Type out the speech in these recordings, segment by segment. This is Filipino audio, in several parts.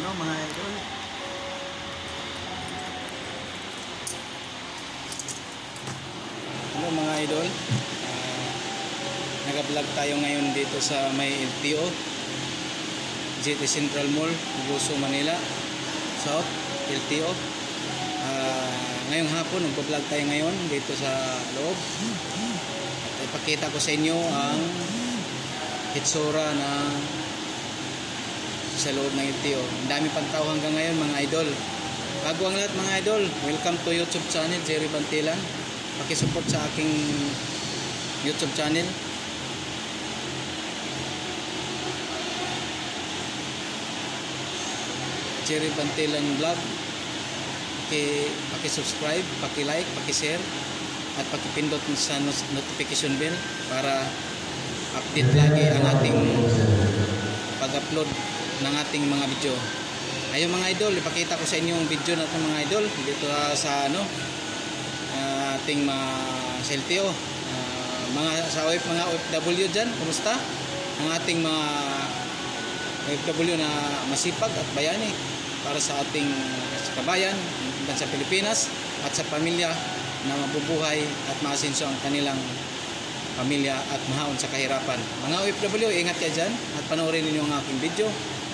Ano mga idol? Hello mga idol. Nag-vlog tayo ngayon dito sa may LTO GT Central Mall, Buso, Manila South, LTO. Ngayong hapon nag-vlog tayo ngayon dito sa loob. At ipakita ko sa inyo ang hitsura na sa loob ng LTO. Ang dami pang tao hanggang ngayon mga idol. Bago ang lahat mga idol, welcome to YouTube channel Jerry Bantilan. Pakisupport sa aking YouTube channel. Jerry Bantilan Vlog. Paki-subscribe, paki-like, paki-share at paki-pindot sa notification bell para update lagi ang ating pag-upload ng ating mga video. Ayun mga idol, ipakita ko sa inyo yung video natin mga idol dito sa ating sa LTO. Mga OFW dyan, kumusta? Ang ating mga OFW na masipag at bayani para sa ating kabayan sa Pilipinas at sa pamilya na mabubuhay at maasenso ang kanilang pamilya at mahaon sa kahirapan. Mga OFW, ingat kayo dyan at panoorin ninyo ang aking video,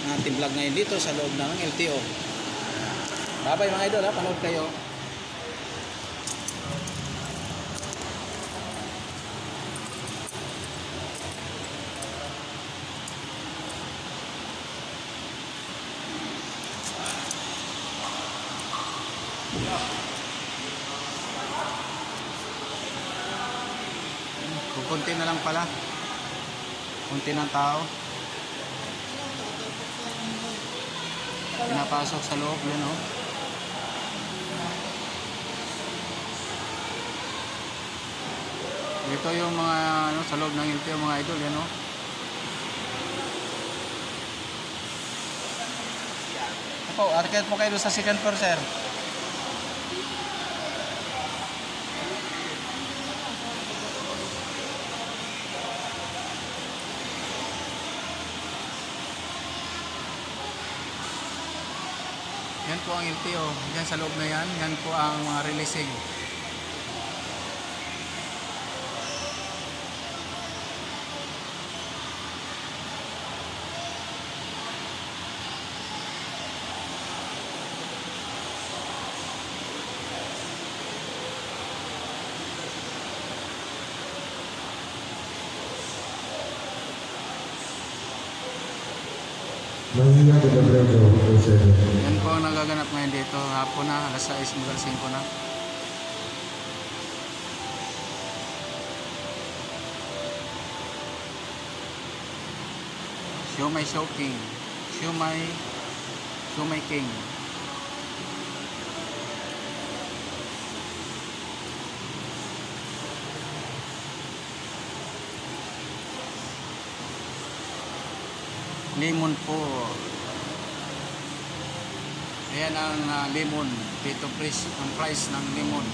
ang ating vlog ngayon dito sa loob ng LTO. Bye bye mga idol ha, panood kayo. Kunti na lang pala, kunti ng tao pinapasok sa loob yun oh. Ito yung mga sa loob ng LTO mga idol yan oh. Opo, arcade po kayo sa second floor sir. Yan po ang LTO. Yan sa loob na yan. Yan po ang mga releasing. Yan po ang nagaganap ngayon dito. Hapon na, alas 6, hanggang 5 na. Siomai King. Siomai King. Lemon po. Ayan ang lemon. Dito ang price ng lemon.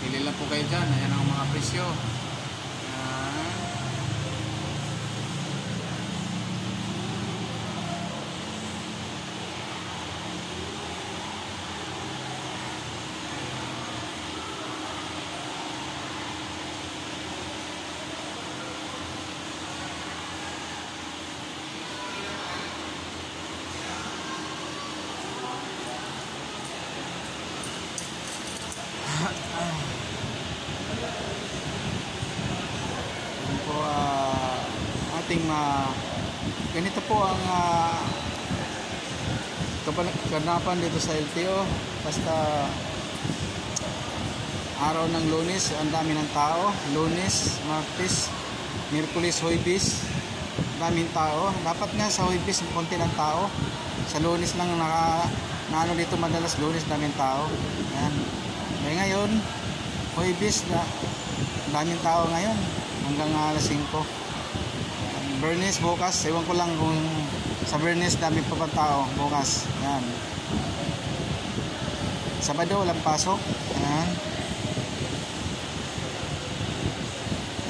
Pili lang po kayo dyan. Ayan ang mga presyo. Ganito po ang kaganapan dito sa LTO. Basta araw ng Lunes ang dami ng tao. Lunes, Martes, Miyerkules, Huwebes, daming tao. Dapat nga sa Huwebes konti ng tao. Sa Lunes lang naano dito madalas. Lunes daming tao. Ayan. Kaya ngayon Huwebes daming tao ngayon hanggang alas 5. Bernes bukas, ewan ko lang kung sa Bernes dami pa pa tao bukas. Yan. Sabado walang pasok. Yan.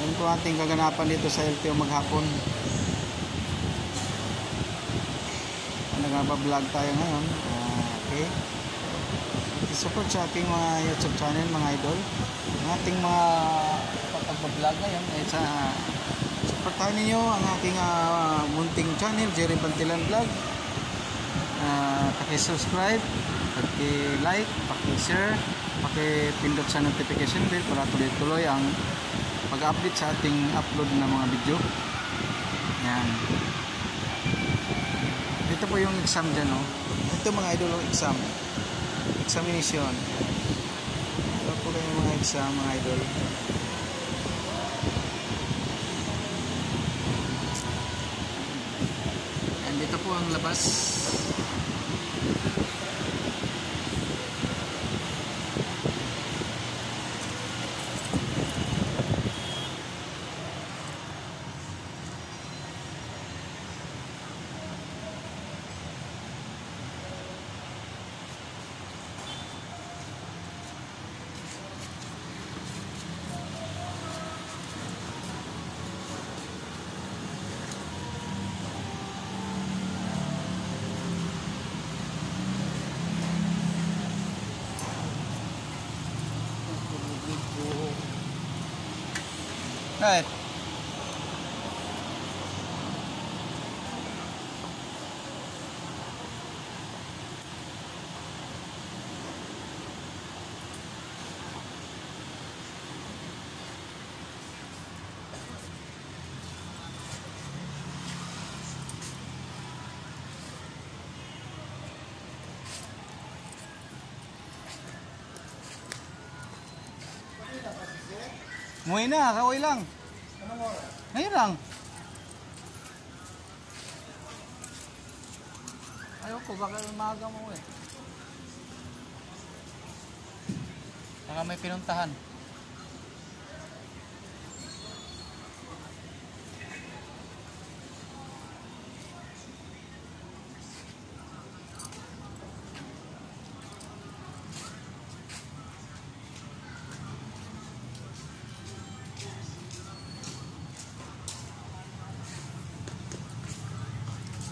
Yan po ating kaganapan dito sa LTO maghapon. Nagbablog tayo ngayon. Okay. Support sa aking mga YouTube channel, mga idol. Ang ating mga pag-vlog ngayon ay supportahan ninyo ang aking munting channel, Jerry Bantilan Vlog. Paki-subscribe, paki-like, paki-share, paki-pindot sa notification bell para tuloy-tuloy ang pag-update sa ating upload na mga video. Yan. Ito po yung exam dyan, no? Ito mga idol, exam. Examination. Ito po yung mga exam, mga idol. And dito po ang labas. Right. Muwi na, kaway lang. Anong oras? Ngayon lang. Ayoko, baka umaga mo eh. Saka may pinuntahan.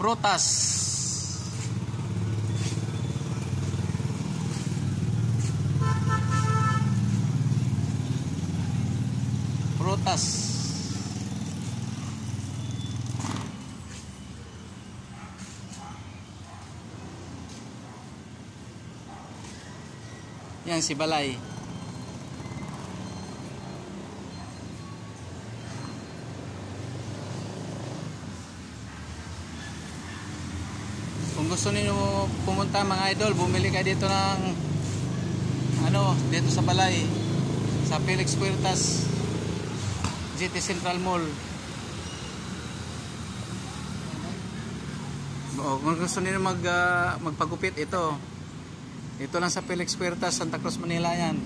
Prutas. Prutas. Yan si Balay. Kung gusto niyo pumunta mga idol, bumili kayo dito ng dito sa Balay, sa Felix Puertas GT Central Mall. Kung gusto niyo magpagupit, ito lang sa Felix Puertas, Santa Cruz, Manila yan.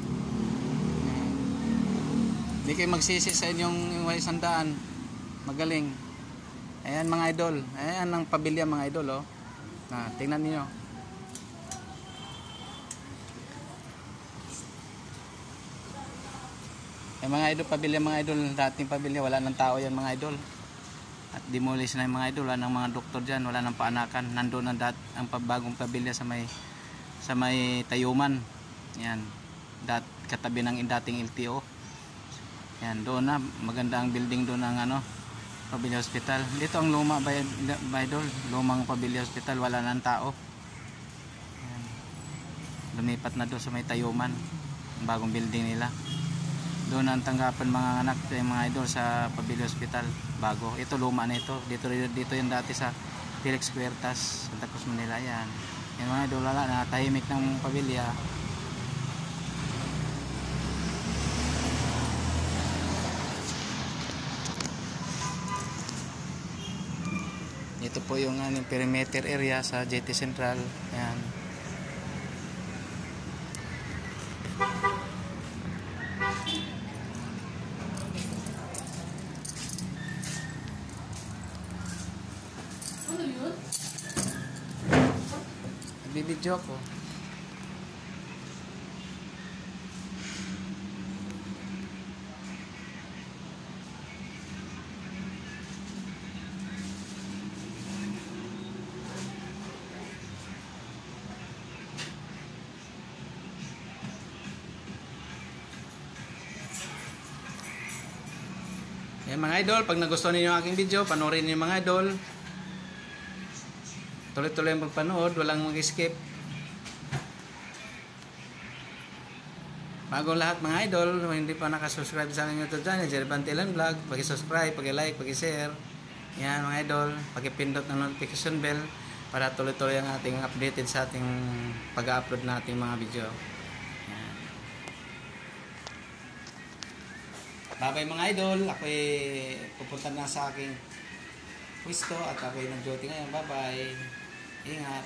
Hindi kayo magsisi sa inyong sandaan. Magaling. Ayan mga idol, ayan ang pabilya mga idol, oh. Tingnan niyo. Mga idol, pabilya mga idol, dating pabilya, wala nang tao yan mga idol. At demolish na yung mga idol, wala nang mga doktor dyan, wala nang paanakan. Nandoon ang bagong pabilya sa may Tayuman. Yan. Katabi ng dating LTO. Yan, doon na, maganda ang building doon ng Pabilia Hospital. Dito ang luma by idol, lumang Pabilia Hospital, wala nang tao. Ayan. Lumipat na doon sa may Tayuman, ang bagong building nila. Doon ang tanggapan mga anak mga idol sa Pabilia Hospital, bago. Ito luma na ito. Dito yung dati sa Felix Puertas, Santa Cruz, Manila. Yan. Yan mga idol, wala na, tahimik ng Pabilia. Ito po yung perimeter area sa JT Central. Ayan. Ano yun? Nagbibidyo ako. Ayan mga idol, pag nagustuhan niyo yung aking video, panoorin niyo mga idol. Tuloy-tuloy ang pagpanood, walang mag-skip. Bagong lahat mga idol, kung hindi pa nakasubscribe sa aking YouTube channel, Jerry Bantilan Vlog, pag-subscribe, pag-like, pag-share. Yan mga idol, pag-pindot ng notification bell para tuloy-tuloy ang ating updated sa ating pag-upload na ating mga video. Yan. Bye-bye mga idol, ako'y pupunta na sa aking pwesto at ako'y nag-duty ngayon. Bye-bye. Ingat.